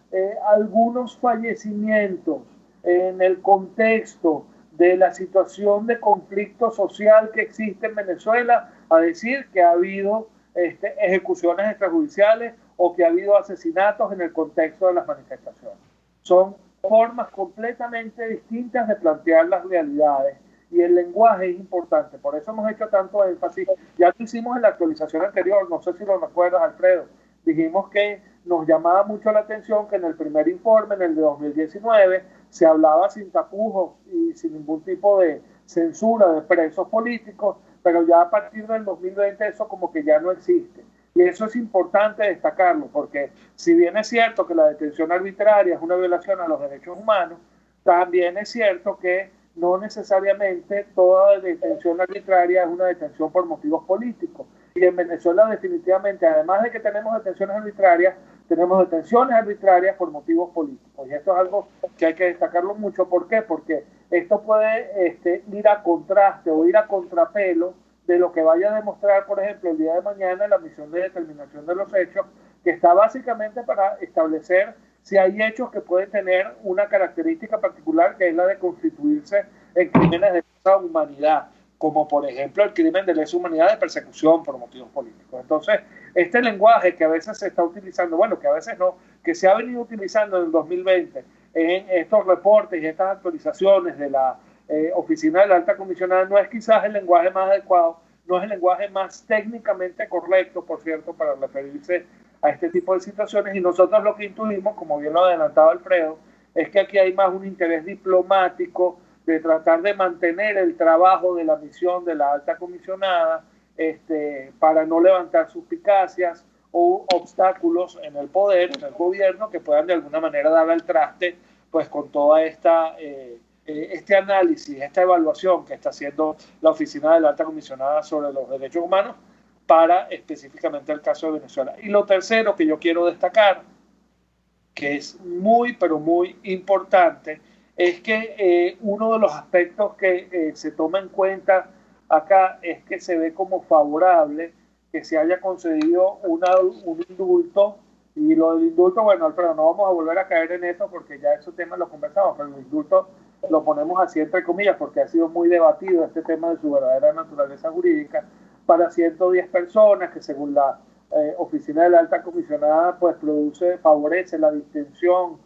algunos fallecimientos en el contexto de la situación de conflicto social que existe en Venezuela a decir que ha habido ejecuciones extrajudiciales o que ha habido asesinatos en el contexto de las manifestaciones. Son formas completamente distintas de plantear las realidades y el lenguaje es importante. Por eso hemos hecho tanto énfasis. Ya lo hicimos en la actualización anterior, no sé si lo recuerdas, Alfredo. Dijimos que nos llamaba mucho la atención que en el primer informe, en el de 2019, se hablaba sin tapujos y sin ningún tipo de censura de presos políticos, pero ya a partir del 2020 eso como que ya no existe. Y eso es importante destacarlo, porque si bien es cierto que la detención arbitraria es una violación a los derechos humanos, también es cierto que no necesariamente toda detención arbitraria es una detención por motivos políticos. Y en Venezuela definitivamente, además de que tenemos detenciones arbitrarias, tenemos detenciones arbitrarias por motivos políticos. Y esto es algo que hay que destacarlo mucho. ¿Por qué? Porque esto puede ir a contraste o ir a contrapelo de lo que vaya a demostrar, por ejemplo, el día de mañana la misión de determinación de los hechos, que está básicamente para establecer si hay hechos que pueden tener una característica particular, que es la de constituirse en crímenes de lesa humanidad, como por ejemplo el crimen de lesa humanidad de persecución por motivos políticos. Entonces, este lenguaje que a veces se está utilizando, bueno, que a veces no, que se ha venido utilizando en el 2020 en estos reportes y estas actualizaciones de la Oficina de la Alta Comisionada, no es quizás el lenguaje más adecuado, no es el lenguaje más técnicamente correcto, por cierto, para referirse a este tipo de situaciones, y nosotros lo que intuimos, como bien lo ha adelantado Alfredo, es que aquí hay más un interés diplomático de tratar de mantener el trabajo de la misión de la Alta Comisionada para no levantar suspicacias o obstáculos en el poder, en el gobierno, que puedan de alguna manera dar al traste pues con toda este análisis, esta evaluación que está haciendo la Oficina de la Alta Comisionada sobre los Derechos Humanos para específicamente el caso de Venezuela. Y lo tercero que yo quiero destacar, que es muy, pero muy importante, es que uno de los aspectos que se toma en cuenta acá es que se ve como favorable que se haya concedido un indulto. Y lo del indulto, bueno, Alfredo, no vamos a volver a caer en eso porque ya ese tema lo conversamos, pero el indulto lo ponemos así entre comillas porque ha sido muy debatido este tema de su verdadera naturaleza jurídica, para 110 personas que según la Oficina de la Alta Comisionada pues favorece la distensión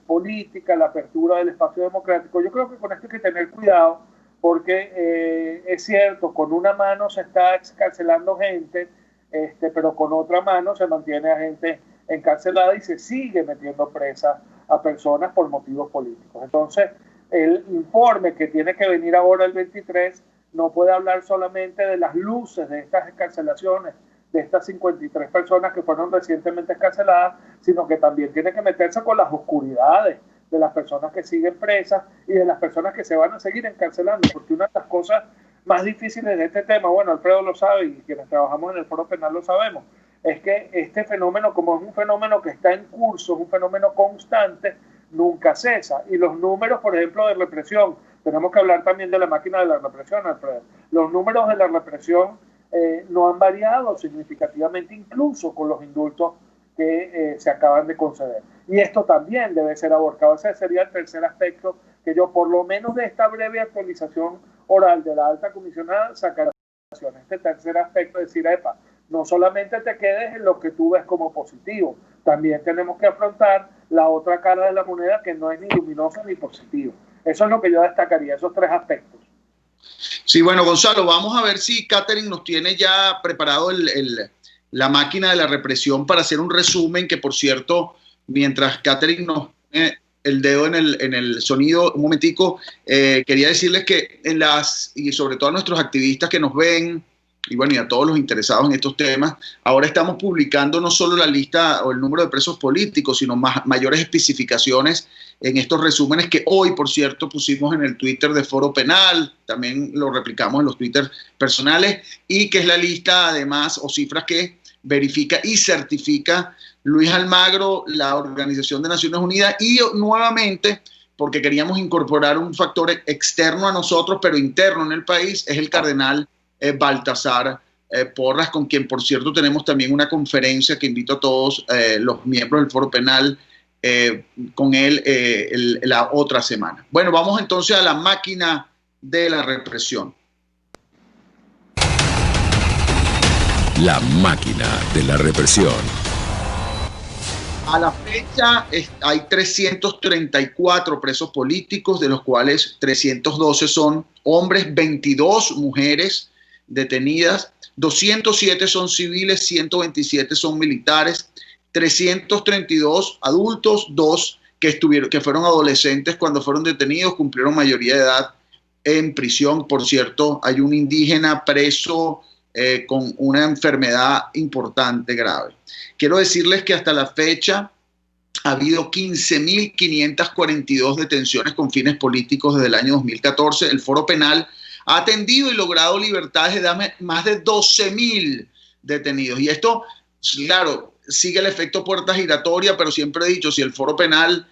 política, la apertura del espacio democrático. Yo creo que con esto hay que tener cuidado porque es cierto, con una mano se está excarcelando gente, pero con otra mano se mantiene a gente encarcelada y se sigue metiendo presa a personas por motivos políticos. Entonces, el informe que tiene que venir ahora el 23 no puede hablar solamente de las luces de estas excarcelaciones, de estas 53 personas que fueron recientemente excarceladas, sino que también tiene que meterse con las oscuridades de las personas que siguen presas y de las personas que se van a seguir encarcelando, porque una de las cosas más difíciles de este tema, bueno, Alfredo lo sabe y quienes trabajamos en el foro penal lo sabemos, es que este fenómeno, como es un fenómeno que está en curso, es un fenómeno constante, nunca cesa. Y los números, por ejemplo, de represión, tenemos que hablar también de la máquina de la represión, Alfredo. Los números de la represión no han variado significativamente, incluso con los indultos que se acaban de conceder. Y esto también debe ser abordado. Ese sería el tercer aspecto que yo, por lo menos de esta breve actualización oral de la Alta Comisionada, sacaré. Este tercer aspecto es decir, no solamente te quedes en lo que tú ves como positivo, también tenemos que afrontar la otra cara de la moneda que no es ni luminosa ni positiva. Eso es lo que yo destacaría, esos tres aspectos. Sí, bueno, Gonzalo, vamos a ver si Catherine nos tiene ya preparado la máquina de la represión para hacer un resumen, que por cierto, mientras Catherine nos el dedo en el sonido, un momentico, quería decirles que y sobre todo a nuestros activistas que nos ven, y bueno, y a todos los interesados en estos temas, ahora estamos publicando no solo la lista o el número de presos políticos, sino mayores especificaciones en estos resúmenes que hoy, por cierto, pusimos en el Twitter de Foro Penal, también lo replicamos en los Twitter personales, y que es la lista, además, o cifras que verifica y certifica Luis Almagro, la Organización de Naciones Unidas, y nuevamente, porque queríamos incorporar un factor externo a nosotros, pero interno en el país, es el cardenal Baltasar Porras, con quien, por cierto, tenemos también una conferencia que invito a todos los miembros del Foro Penal con él la otra semana. Bueno, vamos entonces a la máquina de la represión. La máquina de la represión. A la fecha hay 334 presos políticos, de los cuales 312 son hombres, 22 mujeres detenidas, 207 son civiles, 127 son militares, 332 adultos, 2 que fueron adolescentes cuando fueron detenidos, cumplieron mayoría de edad en prisión. Por cierto, hay un indígena preso con una enfermedad importante, grave. Quiero decirles que hasta la fecha ha habido 15.542 detenciones con fines políticos desde el año 2014. El Foro Penal ha atendido y logrado libertades de más de 12.000 detenidos. Y esto, claro, sigue el efecto puerta giratoria, pero siempre he dicho, si el Foro Penal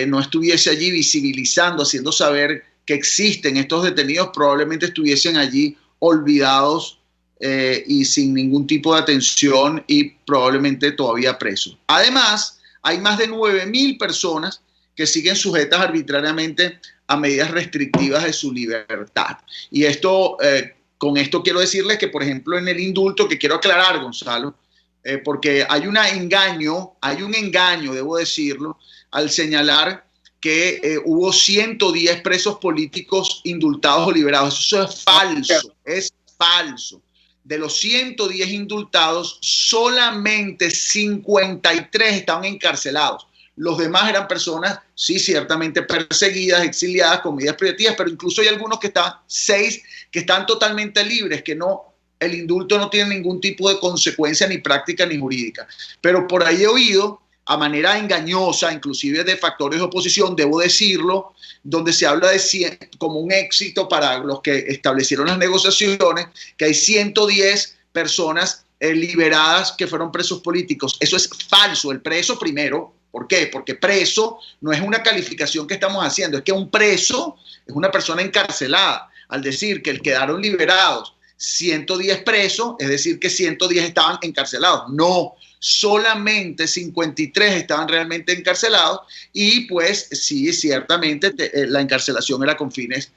no estuviese allí visibilizando, haciendo saber que existen estos detenidos, probablemente estuviesen allí olvidados y sin ningún tipo de atención y probablemente todavía presos. Además, hay más de 9.000 personas que siguen sujetas arbitrariamente a medidas restrictivas de su libertad. Y esto, con esto quiero decirles que, por ejemplo, en el indulto, que quiero aclarar, Gonzalo, porque hay un engaño, debo decirlo, al señalar que hubo 110 presos políticos indultados o liberados. Eso es falso, es falso. De los 110 indultados, solamente 53 estaban encarcelados. Los demás eran personas, sí, ciertamente perseguidas, exiliadas, con medidas privativas, pero incluso hay algunos que están, 6, que están totalmente libres, que no, el indulto no tiene ningún tipo de consecuencia ni práctica ni jurídica. Pero por ahí he oído, a manera engañosa, inclusive de factores de oposición, debo decirlo, donde se habla de como un éxito para los que establecieron las negociaciones, que hay 110 personas liberadas que fueron presos políticos. Eso es falso. El preso primero, ¿por qué? Porque preso no es una calificación que estamos haciendo, es que un preso es una persona encarcelada. Al decir que quedaron liberados 110 presos, es decir que 110 estaban encarcelados. No, solamente 53 estaban realmente encarcelados y pues sí, ciertamente la encarcelación era con fines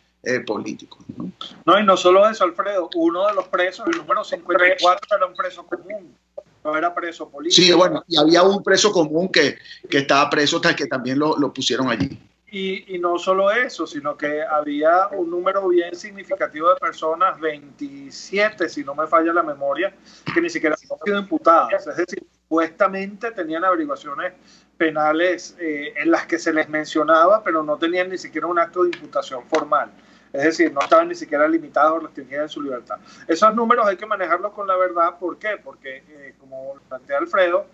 políticos, ¿no? No, y no solo eso, Alfredo, uno de los presos, el número 54, era un preso común, no era preso político. Sí, bueno, y había un preso común que estaba preso, que también lo pusieron allí. Y no solo eso, sino que había un número bien significativo de personas, 27, si no me falla la memoria, que ni siquiera han sido imputadas. Es decir, supuestamente tenían averiguaciones penales en las que se les mencionaba, pero no tenían ni siquiera un acto de imputación formal. Es decir, no estaban ni siquiera limitados o restringidos en su libertad. Esos números hay que manejarlos con la verdad. ¿Por qué? Porque, como plantea Alfredo,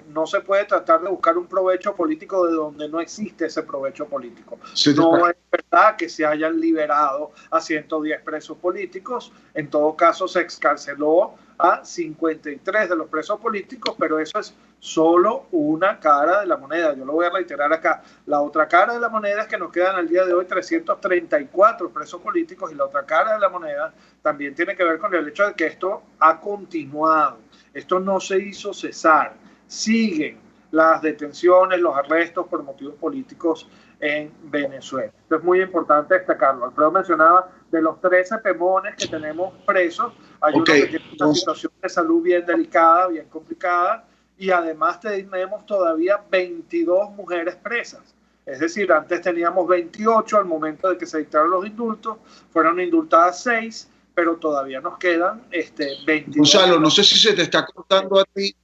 no se puede tratar de buscar un provecho político de donde no existe ese provecho político. Sí, no es verdad que se hayan liberado a 110 presos políticos. En todo caso, se excarceló a 53 de los presos políticos, pero eso es solo una cara de la moneda. Yo lo voy a reiterar acá. La otra cara de la moneda es que nos quedan al día de hoy 334 presos políticos, y la otra cara de la moneda también tiene que ver con el hecho de que esto ha continuado. Esto no se hizo cesar. Siguen las detenciones, los arrestos por motivos políticos en Venezuela. Esto es muy importante destacarlo. Alfredo mencionaba de los 13 pemones que tenemos presos, hay uno que tiene una situación de salud bien delicada, bien complicada, y además tenemos todavía 22 mujeres presas. Es decir, antes teníamos 28 al momento de que se dictaron los indultos, fueron indultadas 6, pero todavía nos quedan 22. Gonzalo, no sé si se te está cortando a ti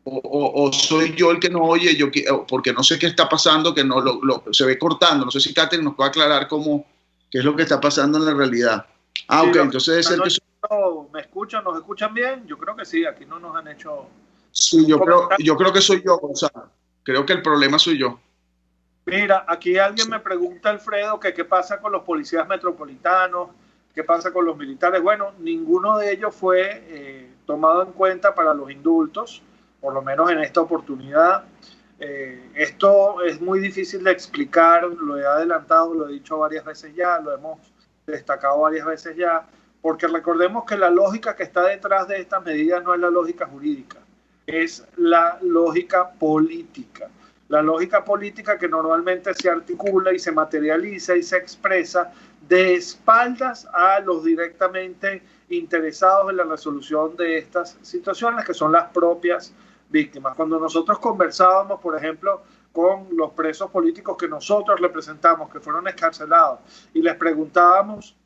o soy yo el que no oye, porque no sé qué está pasando, que no se ve cortando. No sé si Catherine nos puede aclarar qué es lo que está pasando en la realidad. Sí, ok, entonces es el que... ¿Me escuchan? ¿Nos escuchan bien? Yo creo que sí, aquí no nos han hecho... Sí, yo creo que soy yo, Gonzalo. Creo que el problema soy yo. Mira, aquí alguien me pregunta, Alfredo, que qué pasa con los policías metropolitanos, qué pasa con los militares. Bueno, ninguno de ellos fue tomado en cuenta para los indultos, por lo menos en esta oportunidad. Esto es muy difícil de explicar, lo he adelantado, lo he dicho varias veces ya, lo hemos destacado varias veces ya, porque recordemos que la lógica que está detrás de estas medidas no es la lógica jurídica, es la lógica política. La lógica política que normalmente se articula y se materializa y se expresa de espaldas a los directamente interesados en la resolución de estas situaciones, que son las propias víctimas. Cuando nosotros conversábamos, por ejemplo, con los presos políticos que nosotros representamos, que fueron excarcelados, y les preguntábamos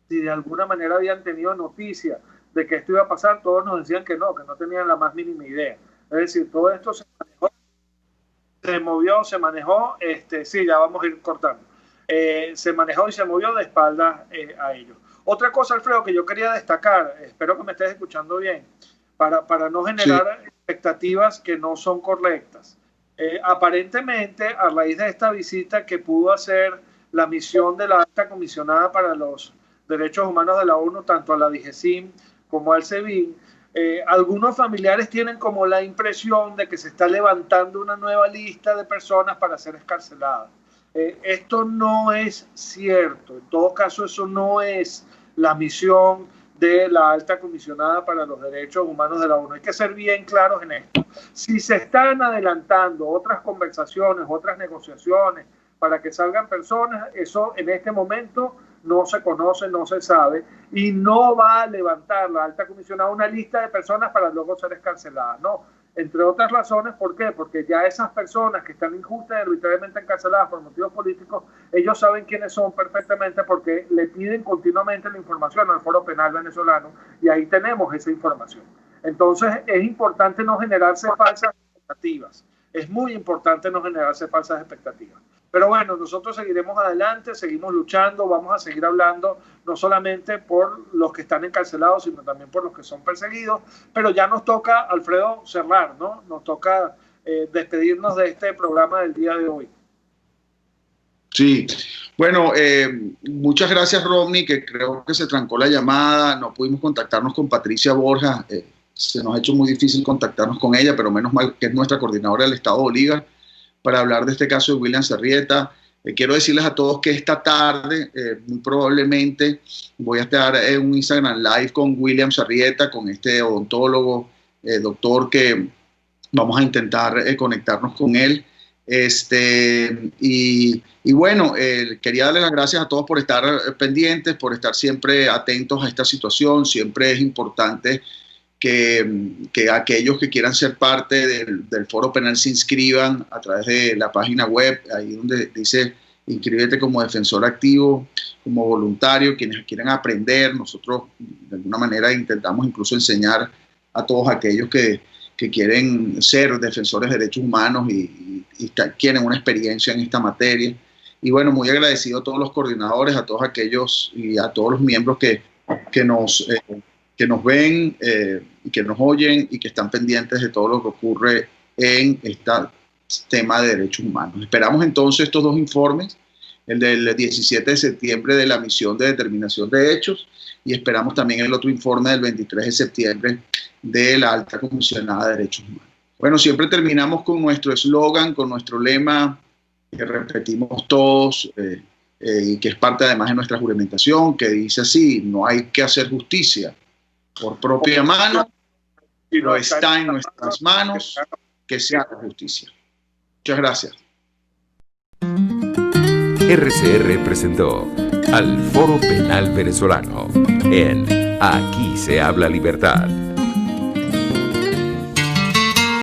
si de alguna manera habían tenido noticia de que esto iba a pasar, todos nos decían que no tenían la más mínima idea. Es decir, todo esto se manejó, se movió, se manejó, sí, ya vamos a ir cortando, se manejó y se movió de espaldas a ellos. Otra cosa, Alfredo, que yo quería destacar, espero que me estés escuchando bien, para no generar expectativas que no son correctas. Aparentemente, a raíz de esta visita que pudo hacer la misión de la alta comisionada para los derechos humanos de la ONU, tanto a la DIGESIM como al SEBIN, algunos familiares tienen como la impresión de que se está levantando una nueva lista de personas para ser excarceladas. Esto no es cierto. En todo caso, eso no es la misión de la alta comisionada para los derechos humanos de la ONU. Hay que ser bien claros en esto. Si se están adelantando otras conversaciones, otras negociaciones para que salgan personas, eso en este momento no se conoce, no se sabe, y no va a levantar la alta comisionada una lista de personas para luego ser excarceladas. No, entre otras razones, ¿por qué? Porque ya esas personas que están injustas y arbitrariamente encarceladas por motivos políticos, ellos saben quiénes son perfectamente porque le piden continuamente la información al Foro Penal venezolano y ahí tenemos esa información. Entonces es importante no generarse falsas expectativas. Es muy importante no generarse falsas expectativas. Pero bueno, nosotros seguiremos adelante, seguimos luchando, vamos a seguir hablando no solamente por los que están encarcelados, sino también por los que son perseguidos. Pero ya nos toca, Alfredo, cerrar, ¿no? Nos toca despedirnos de este programa del día de hoy. Sí, bueno, muchas gracias, Rodney, que creo que se trancó la llamada, no pudimos contactarnos con Patricia Borja, se nos ha hecho muy difícil contactarnos con ella, pero menos mal que es nuestra coordinadora del Estado Bolívar, para hablar de este caso de William Sarrieta. Quiero decirles a todos que esta tarde, muy probablemente, voy a estar en un Instagram Live con William Sarrieta, con este odontólogo, doctor, que vamos a intentar conectarnos con él. Y bueno, quería darles las gracias a todos por estar pendientes, por estar siempre atentos a esta situación. Siempre es importante que aquellos que quieran ser parte del Foro Penal se inscriban a través de la página web, ahí donde dice inscríbete como defensor activo, como voluntario, quienes quieran aprender. Nosotros de alguna manera intentamos incluso enseñar a todos aquellos que quieren ser defensores de derechos humanos y quieren una experiencia en esta materia. Y bueno, muy agradecido a todos los coordinadores, a todos aquellos y a todos los miembros que nos ven y que nos oyen y que están pendientes de todo lo que ocurre en este tema de derechos humanos. Esperamos entonces estos dos informes, el del 17 de septiembre de la misión de determinación de hechos y esperamos también el otro informe del 23 de septiembre de la alta comisionada de derechos humanos. Bueno, siempre terminamos con nuestro eslogan, con nuestro lema que repetimos todos y que es parte además de nuestra juramentación, que dice así: no hay que hacer justicia por propia mano, pero está en nuestras manos que se haga justicia. Muchas gracias. RCR presentó al Foro Penal Venezolano en Aquí se habla libertad.